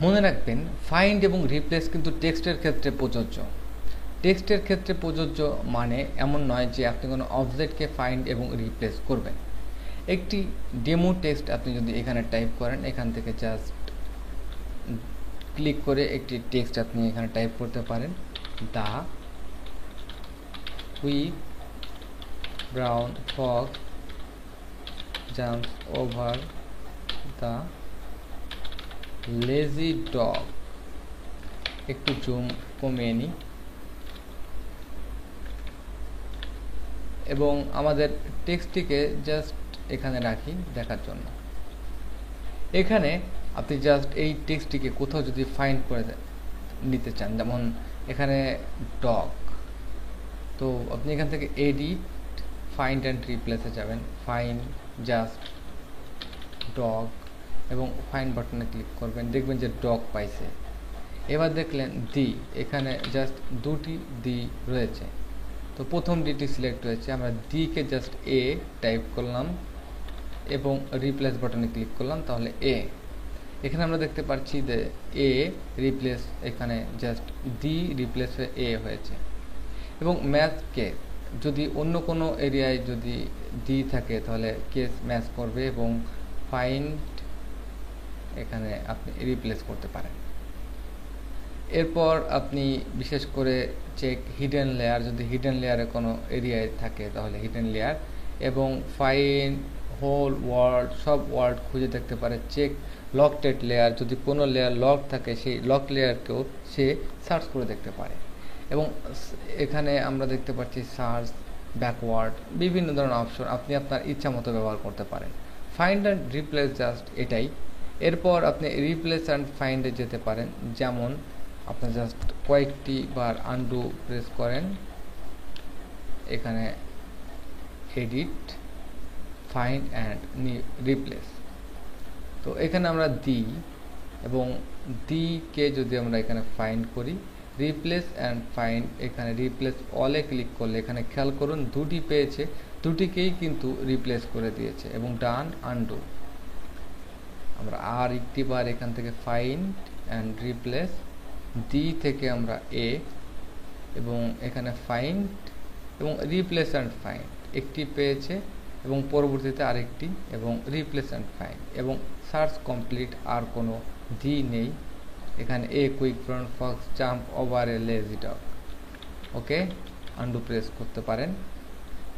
মনে রাখবেন ফাইন্ড এবং রিপ্লেস কিন্তু টেক্সটের ক্ষেত্রে প্রযোজ্য। টেক্সটের ক্ষেত্রে প্রযোজ্য মানে এমন নয় যে আপনি কোনো অবজেক্টকে ফাইন্ড এবং রিপ্লেস করবেন। একটি ডেমো টেক্সট আপনি যদি এখানে টাইপ করেন, এখান থেকে জাস্ট ক্লিক করে একটি টেক্সট আপনি এখানে টাইপ করতে পারেন। The quick brown Fox jumps over the lazy dog. একটু জুম কমিয়ে নিই এবং আমাদের টেক্সটটিকে জাস্ট এখানে রাখি দেখার জন্য। এখানে আপনি জাস্ট এই টেক্সটটিকে কোথাও যদি ফাইন্ড করে নিতে চান, যেমন এখানে ডগ, তো আপনি এখান থেকে এডিট ফাইন্ড অ্যান্ড রিপ্লেসে যাবেন, ফাইন্ড জাস্ট ডগ এবং ফাইন্ড বাটনে ক্লিক করবেন, দেখবেন যে ডগ পাইছে। এবার দেখলেন দি, এখানে জাস্ট দুটি দি রয়েছে, তো প্রথম ডিটি সিলেক্ট হয়েছে। আমরা দিকে জাস্ট এ টাইপ করলাম এবং রিপ্লেস বাটনে ক্লিক করলাম, তাহলে এ। এখানে আমরা দেখতে পাচ্ছি যে এ রিপ্লেস, এখানে জাস্ট দি রিপ্লেস হয়ে এ হয়েছে। এবং ম্যাচ কেস, যদি অন্য কোনো এরিয়ায় যদি দি থাকে তাহলে কেস ম্যাচ করবে এবং ফাইন্ড এখানে আপনি রিপ্লেস করতে পারেন। এরপর আপনি বিশেষ করে চেক হিডেন লেয়ার, যদি হিডেন লেয়ারে কোনো এরিয়ায় থাকে তাহলে হিডেন লেয়ার, এবং ফাইন্ড হোল ওয়ার্ড, সব ওয়ার্ড খুঁজে দেখতে পারে। চেক লকটেড লেয়ার, যদি কোনো লেয়ার লক থাকে সেই লক লেয়ারকেও সে সার্চ করে দেখতে পারে। এবং এখানে আমরা দেখতে পাচ্ছি সার্চ, ব্যাকওয়ার্ড, বিভিন্ন ধরনের অপশন আপনি আপনার ইচ্ছা মতো ব্যবহার করতে পারেন। ফাইন্ড অ্যান্ড রিপ্লেস জাস্ট এটাই। এরপর আপনি রিপ্লেস অ্যান্ড ফাইন্ডে যেতে পারেন, যেমন আপনি জাস্ট কয়েকটি বার আনডু প্রেস করেন, এখানে এডিট ফাইন্ড অ্যান্ড রিপ্লেস, তো এখানে আমরা দিই এবং দিকে যদি আমরা এখানে ফাইন্ড করি, রিপ্লেস অ্যান্ড ফাইন্ড, এখানে রিপ্লেস অলে ক্লিক করলে এখানে খেয়াল করুন দুটি পেয়েছে, দুটিকেই কিন্তু রিপ্লেস করে দিয়েছে। এবং ডান আনডু, আমরা আর একটি বার এখান থেকে ফাইন্ড অ্যান্ড রিপ্লেস, দি থেকে আমরা এ এবং এখানে ফাইন্ড এবং রিপ্লেস অ্যান্ড ফাইন্ড, একটি পেয়েছে এবং পরবর্তীতে আরেকটি এবং রিপ্লেস অ্যান্ড ফাইন্ড এবং সার্চ কমপ্লিট, আর কোনো দি নেই। এখানে a quick brown Fox jump over a lazy dog. Okay, undo press করতে পারেন।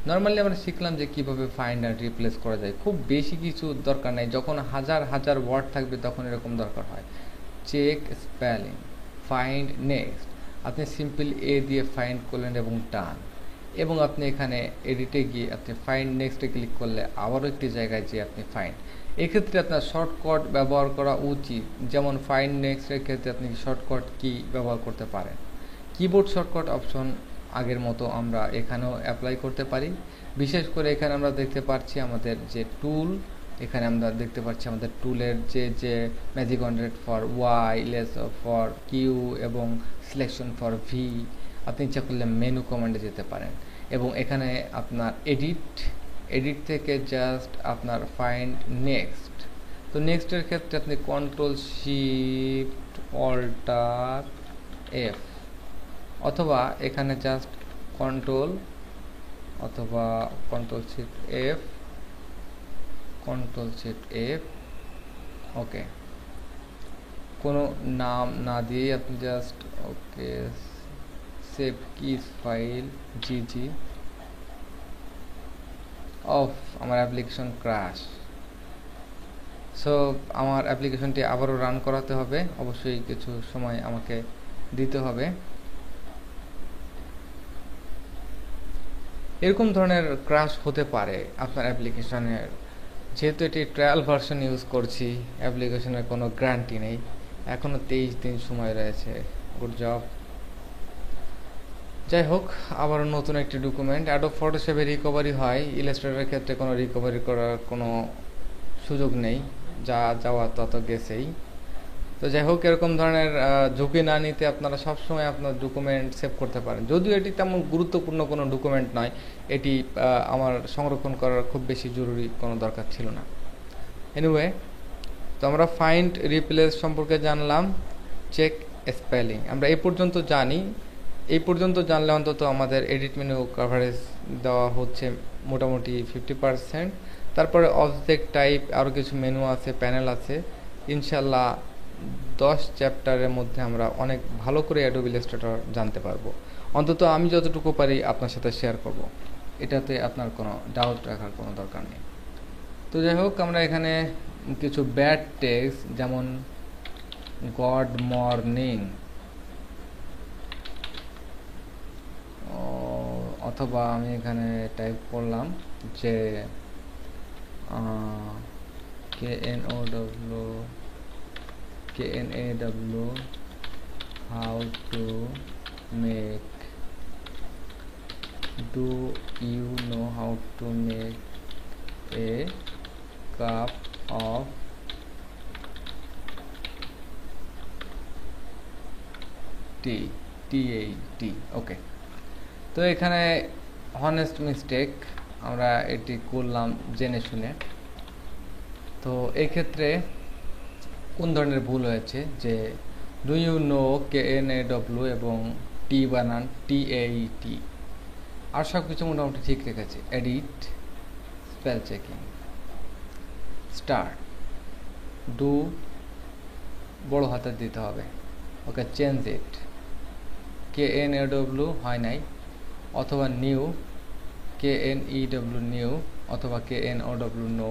নর্মালি আমরা শিখলাম যে কীভাবে ফাইন্ড অ্যান্ড রিপ্লেস করা যায়, খুব বেশি কিছু দরকার নেই। যখন হাজার হাজার ওয়ার্ড থাকবে তখন এরকম দরকার হয়। চেক স্পেলিং, ফাইন্ড নেক্সট, আপনি সিম্পল এ দিয়ে ফাইন্ড করলেন এবং ডান, এবং আপনি এখানে এডিটে গিয়ে আপনি ফাইন্ড নেক্সটে ক্লিক করলে আবারও একটি জায়গায় যে আপনি ফাইন্ড। এক্ষেত্রে আপনার শর্টকাট ব্যবহার করা উচিত, যেমন ফাইন্ড নেক্সটের ক্ষেত্রে আপনি শর্টকাট কি ব্যবহার করতে পারেন। কিবোর্ড শর্টকাট অপশন আগের মতো আমরা এখানেও অ্যাপ্লাই করতে পারি। বিশেষ করে এখানে আমরা দেখতে পাচ্ছি আমাদের যে টুল, এখানে আমরা দেখতে পাচ্ছি আমাদের টুলের যে magic wonder for Y, lasso for Q এবং সিলেকশন ফর ভি। আপনি ইচ্ছা করলে মেনু কমান্ডে যেতে পারেন এবং এখানে আপনার এডিট থেকে জাস্ট আপনার ফাইন্ড নেক্সট, তো নেক্সটের ক্ষেত্রে আপনি কন্ট্রোল শিফট অল্টার এফ, অথবা এখানে just control shift F, okay, কোনো নাম না দিয়ে আপনি জাস্ট ওকে, সেভ কিস ফাইল জিজি অফ, আমার অ্যাপ্লিকেশন ক্র্যাশ। সো আমার অ্যাপ্লিকেশনটি আবারও রান করাতে হবে, অবশ্যই কিছু সময় আমাকে দিতে হবে। এরকম ধরনের ক্র্যাশ হতে পারে আপনার অ্যাপ্লিকেশনের, যেহেতু এটি ট্রায়াল ভার্সন ইউজ করছি, অ্যাপ্লিকেশনের কোনো গ্যারান্টি নেই, এখনও 23 দিন সময় রয়েছে। Good job. যাই হোক, আবারও নতুন একটি ডকুমেন্ট। অ্যাডোব ফটোশপে রিকভারি হয়, ইলাস্ট্রেটরের ক্ষেত্রে কোনো রিকভারি করার কোনো সুযোগ নেই, যা যাওয়া তত গেছেই। তো যাই হোক, এরকম ধরনের ঝুঁকি না নিতে আপনারা সবসময় আপনার ডকুমেন্ট সেভ করতে পারেন। যদিও এটি তেমন গুরুত্বপূর্ণ কোনো ডকুমেন্ট নয়, এটি আমার সংরক্ষণ করার খুব বেশি জরুরি কোনো দরকার ছিল না। এনিওয়ে, তো আমরা ফাইন্ড রিপ্লেস সম্পর্কে জানলাম। চেক স্পেলিং আমরা এই পর্যন্ত জানি। এই পর্যন্ত জানলে অন্তত আমাদের এডিট মেনু কভারেজ দেওয়া হচ্ছে মোটামুটি 50%। তারপরে অবজেক্ট টাইপ, আরও কিছু মেনু আছে, প্যানেল আছে। ইনশাল্লাহ 10 চ্যাপ্টারের মধ্যে আমরা অনেক ভালো করে অ্যাডোবি ইলাস্ট্রেটর জানতে পারবো। অন্তত আমি যতটুকু পারি আপনার সাথে শেয়ার করব, এটাতে আপনার কোনো ডাউট রাখার কোনো দরকার নেই। তো যাই হোক, আমরা এখানে কিছু ব্যাড টেক্সট যেমন গড মর্নিং অথবা আমি এখানে টাইপ করলাম যে KNAW how to make, do you know how to make a cup of tea? ওকে, তো এখানে হনেস্ট মিস্টেক আমরা এটি করলাম জেনে শুনে। তো এই ক্ষেত্রে কোন ধরনের ভুল হয়েছে যে ডু ইউ নো KNAW এবং টি বানান TAET, আর সব কিছু মোটামুটি ঠিক রেখেছে। Edit, spell checking, start, do বড় হাতের দিতে হবে। ওকে, চেঞ্জ ইট, KNAW হয় নাই, অথবা নিউ, KNEW নিউ, অথবা KNOW নো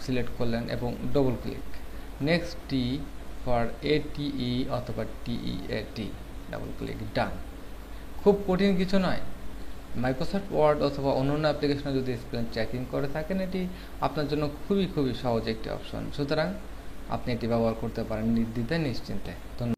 সিলেক্ট করলেন এবং double click. Next T for ATE অথবা TEAT, ডাবল ক্লিক, ডান। খুব কঠিন কিছু নয়। মাইক্রোসফট ওয়ার্ড অথবা অন্যান্য অ্যাপ্লিকেশনে যদি স্পেল চেকিং করে থাকেন, এটি আপনার জন্য খুবই সহজ একটি অপশন। সুতরাং আপনি এটি ব্যবহার করতে পারেন নির্দ্বিধায়, নিশ্চিন্তে। ধন্যবাদ।